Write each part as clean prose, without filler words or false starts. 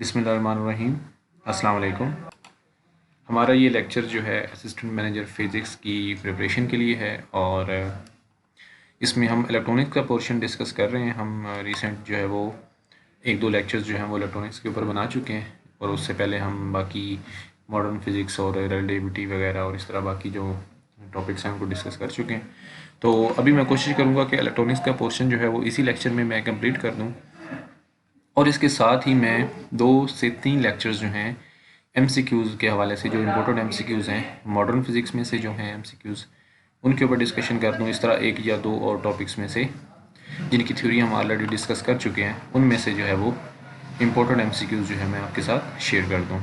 बिस्मिल्लाहिर्रहमानिर्रहीम। अस्सलाम वालेकुम। हमारा ये लेक्चर जो है असिस्टेंट मैनेजर फ़िज़िक्स की प्रिपरेशन के लिए है और इसमें हम इलेक्ट्रॉनिक्स का पोर्शन डिस्कस कर रहे हैं। हम रिसेंट जो है वो एक दो लेक्चर्स जो हैं वो इलेक्ट्रॉनिक्स के ऊपर बना चुके हैं और उससे पहले हम बाकी मॉडर्न फिज़िक्स और रिलेटिविटी वगैरह और इस तरह बाकी जो टॉपिक्स हैं उनको डिस्कस कर चुके हैं। तो अभी मैं कोशिश करूँगा कि इलेक्ट्रॉनिक्स का पोर्शन जो है वो इसी लेक्चर में मैं कंप्लीट कर दूँ और इसके साथ ही मैं 2 से 3 लेक्चर्स जो हैं एमसीक्यूज़ के हवाले से, जो इम्पोर्टेंट एमसीक्यूज़ हैं मॉडर्न फिज़िक्स में से जो हैं एमसीक्यूज़, उनके ऊपर डिस्कशन कर दूँ। इस तरह 1 या 2 और टॉपिक्स में से जिनकी थ्योरी हम ऑलरेडी डिस्कस कर चुके हैं, उनमें से जो है वो इम्पोर्टेंट एमसीक्यूज़ जो है मैं आपके साथ शेयर कर दूँ।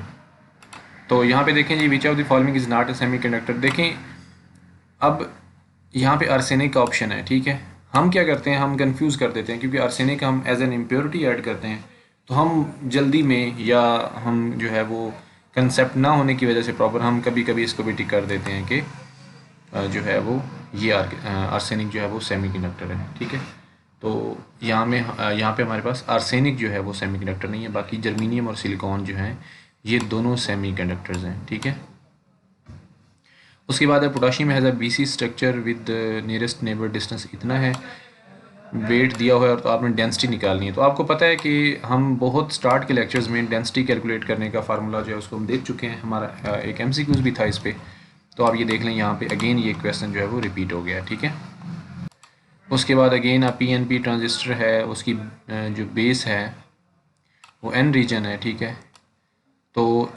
तो यहाँ पे देखें जी, which of the following is not a semiconductor. देखें अब यहाँ पे आर्सेनिक का ऑप्शन है, ठीक है। हम क्या करते हैं, हम कंफ्यूज कर देते हैं क्योंकि आर्सेनिक हम एज एन इम्प्योरिटी ऐड करते हैं, तो हम जल्दी में या हम जो है वो कंसेप्ट ना होने की वजह से प्रॉपर हम कभी कभी इसको भी टिक कर देते हैं कि जो है वो ये आर्सेनिक जो है वो सेमीकंडक्टर है, ठीक है। तो यहाँ पे हमारे पास आर्सेनिक जो है वो सेमीकंडक्टर नहीं है, बाकी जर्मीनियम और सिलिकॉन जो हैं ये दोनों सेमीकंडक्टर्स हैं, ठीक है। उसके बाद है potassium has a BC structure with nearest neighbour distance इतना है, वेट दिया हुआ है और तो आपने डेंसिटी निकालनी है। तो आपको पता है कि हम बहुत स्टार्ट के लेक्चर्स में डेंसिटी कैलकुलेट करने का फार्मूला जो है उसको हम देख चुके हैं। हमारा एक एमसीक्यूज़ भी था इस पर, तो आप ये देख लें यहाँ पे अगेन ये क्वेश्चन जो है वो रिपीट हो गया, ठीक है। उसके बाद अगेन पीएनपी ट्रांजिस्टर है, उसकी जो बेस है वो एन रीजन है, ठीक है। तो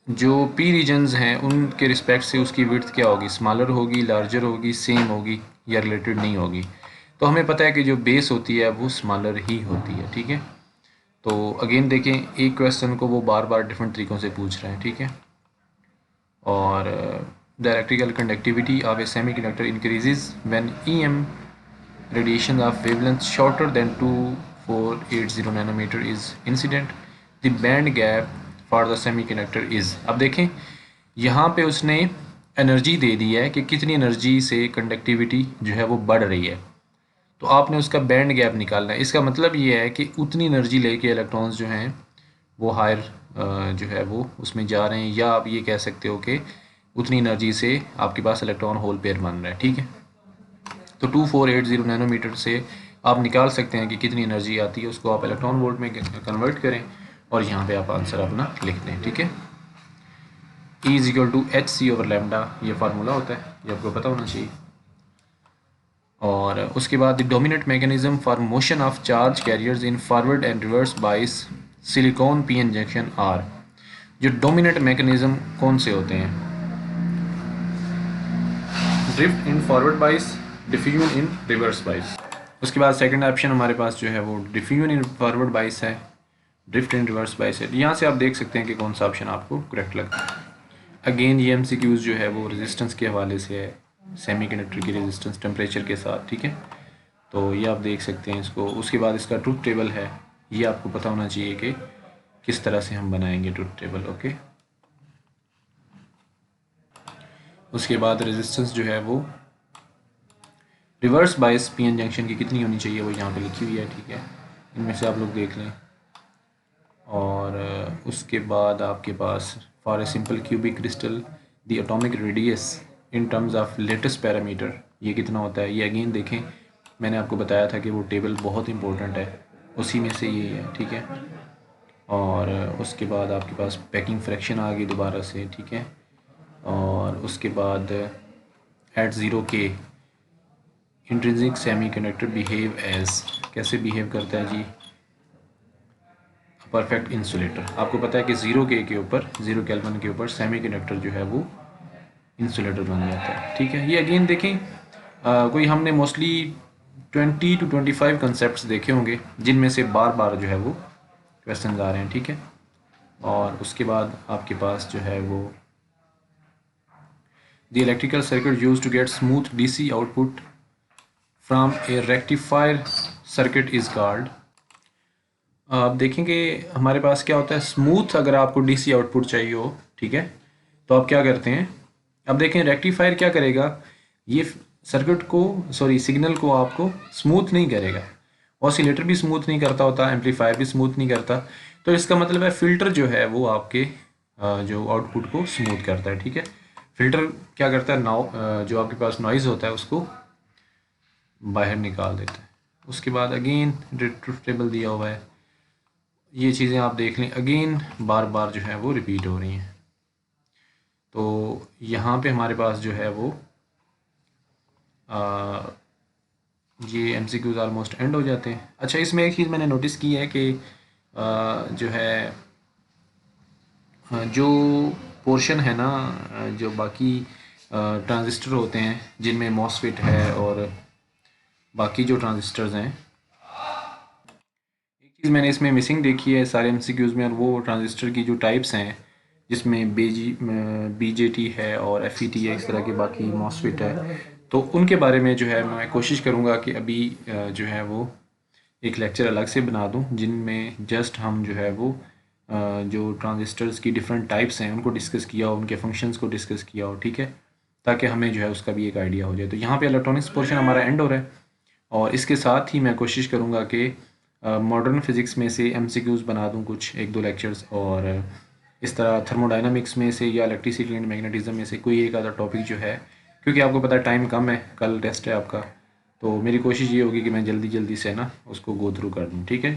जो पी रीजन्स हैं उनके रिस्पेक्ट से उसकी विड्थ क्या होगी, स्मॉलर होगी, लार्जर होगी, सेम होगी या रिलेटेड नहीं होगी। तो हमें पता है कि जो बेस होती है वो स्मॉलर ही होती है, ठीक है। तो अगेन देखें, एक क्वेश्चन को वो बार बार डिफरेंट तरीक़ों से पूछ रहे हैं, ठीक है। और the electrical conductivity of A semiconductor increases when EM radiation of wavelength shorter than 2480 nanometer is incident. The band gap for the semiconductor is। अब देखें यहाँ पे उसने एनर्जी दे दी है कि कितनी एनर्जी से कंडक्टिविटी जो है वो बढ़ रही है, तो आपने उसका बैंड गैप निकालना है। इसका मतलब ये है कि उतनी एनर्जी लेके इलेक्ट्रॉन्स जो हैं वो हायर जो है वो उसमें जा रहे हैं, या आप ये कह सकते हो कि उतनी एनर्जी से आपके पास इलेक्ट्रॉन होल पेयर बन रहा है, ठीक है। तो 2480 नैनोमीटर से आप निकाल सकते हैं कि कितनी एनर्जी आती है, उसको आप इलेक्ट्रॉन वोल्ट में कन्वर्ट करें और यहाँ पे आप आंसर अपना लिख दें, ठीक है। E is equal to H C over lambda, ये फार्मूला होता है, ये आपको पता होना चाहिए। और उसके बाद the dominant mechanism for motion of charge carriers in forward and reverse bias silicon PN junction are. जो डोमिनेंट मैकेनिज्म कौन से होते हैं, drift in forward bias, diffusion in reverse bias. उसके बाद सेकंड ऑप्शन हमारे पास जो है वो डिफ्यूजन इन फॉरवर्ड बाइस है, ड्रिफ्ट इन रिवर्स बाइस है। यहाँ से आप देख सकते हैं कि कौन सा ऑप्शन आपको करेक्ट लगता है। अगेन ये एमसीक्यूज जो है वो रेजिस्टेंस के हवाले से है, सेमीकंडक्टर की रेजिस्टेंस टेम्परेचर के साथ, ठीक है। तो ये आप देख सकते हैं इसको। उसके बाद इसका ट्रुथ टेबल है, ये आपको पता होना चाहिए कि किस तरह से हम बनाएंगे ट्रुथ टेबल, ओके। उसके बाद रेजिस्टेंस जो है वो रिवर्स बाइस पीएन जंक्शन की कितनी होनी चाहिए वो यहाँ पे लिखी हुई है, ठीक है। इनमें से आप लोग देख लें। और उसके बाद आपके पास for a simple cubic crystal the atomic radius in terms of lattice parameter, ये कितना होता है। ये अगेन देखें, मैंने आपको बताया था कि वो टेबल बहुत इंपॉर्टेंट है, उसी में से ये है, ठीक है। और उसके बाद आपके पास पैकिंग फ्रैक्शन आ गई दोबारा से, ठीक है। और उसके बाद एट ज़ीरो के इंट्रिंसिक सेमीकंडक्टर बिहेव एज, कैसे बिहेव करता है जी, परफेक्ट इंसुलेटर। आपको पता है कि ज़ीरो के ऊपर, ज़ीरो केल्विन के ऊपर सेमीकंडक्टर जो है वो इंसुलेटर बन जाता है, ठीक है। ये अगेन देखें, कोई हमने मोस्टली 20 to 25 कंसेप्ट देखे होंगे जिनमें से बार बार जो है वो क्वेश्चन आ रहे हैं, ठीक है। और उसके बाद आपके पास जो है वो the electrical circuit use to get smooth DC output from a rectifier circuit is called. आप देखेंगे हमारे पास क्या होता है, स्मूथ अगर आपको डीसी आउटपुट चाहिए हो, ठीक है, तो आप क्या करते हैं। अब देखें रेक्टिफायर क्या करेगा, ये सर्किट को, सॉरी सिग्नल को आपको स्मूथ नहीं करेगा। ऑसिलेटर भी स्मूथ नहीं करता होता, एम्पलीफायर भी स्मूथ नहीं करता। तो इसका मतलब है फ़िल्टर जो है वो आपके जो आउटपुट को स्मूथ करता है, ठीक है। फ़िल्टर क्या करता है, जो आपके पास नॉइज़ होता है उसको बाहर निकाल देता है। उसके बाद अगेन ट्रुथ टेबल दिया हुआ है, ये चीज़ें आप देख लें, अगेन बार बार जो है वो रिपीट हो रही हैं। तो यहाँ पे हमारे पास जो है वो ये MCQs ऑलमोस्ट एंड हो जाते हैं। अच्छा, इसमें एक चीज़ मैंने नोटिस की है कि जो है जो पोर्शन है ना, जो बाकी ट्रांजिस्टर होते हैं जिनमें मॉसफेट है और बाकी जो ट्रांजिस्टर्स हैं, एक चीज़ मैंने इसमें मिसिंग देखी है सारे MCQs में, और वो ट्रांजिस्टर की जो टाइप्स हैं जिसमें BJT है और FET है, इस तरह के बाकी मॉसफेट है। तो उनके बारे में जो है मैं कोशिश करूँगा कि अभी जो है वो एक लेक्चर अलग से बना दूं जिनमें जस्ट हम जो है वो जो ट्रांजिस्टर्स की डिफरेंट टाइप्स हैं उनको डिस्कस किया हो, उनके फंक्शंस को डिस्कस किया हो, ठीक है, ताकि हमें जो है उसका भी एक आइडिया हो जाए। तो यहाँ पे इलेक्ट्रॉनिक्स पोर्शन हमारा एंड हो रहा है, और इसके साथ ही मैं कोशिश करूँगा कि मॉडर्न फिज़िक्स में से MCQs बना दूँ कुछ एक दो लेक्चर्स, और इस तरह थर्मोडाइनमिक्स में से या इलेक्ट्रिसिटी एंड मैग्नेटिज्म में से कोई एक आधा टॉपिक जो है, क्योंकि आपको पता है टाइम कम है, कल टेस्ट है आपका, तो मेरी कोशिश ये होगी कि मैं जल्दी जल्दी से ना उसको गो थ्रू कर दूँ, ठीक है।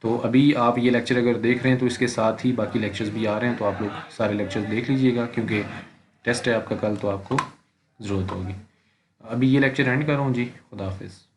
तो अभी आप ये लेक्चर अगर देख रहे हैं तो इसके साथ ही बाकी लेक्चर्स भी आ रहे हैं, तो आप लोग सारे लेक्चर्स देख लीजिएगा, क्योंकि टेस्ट है आपका कल, तो आपको ज़रूरत होगी। अभी ये लेक्चर एंड कर रहा हूँ जी, खुदा हाफिज़।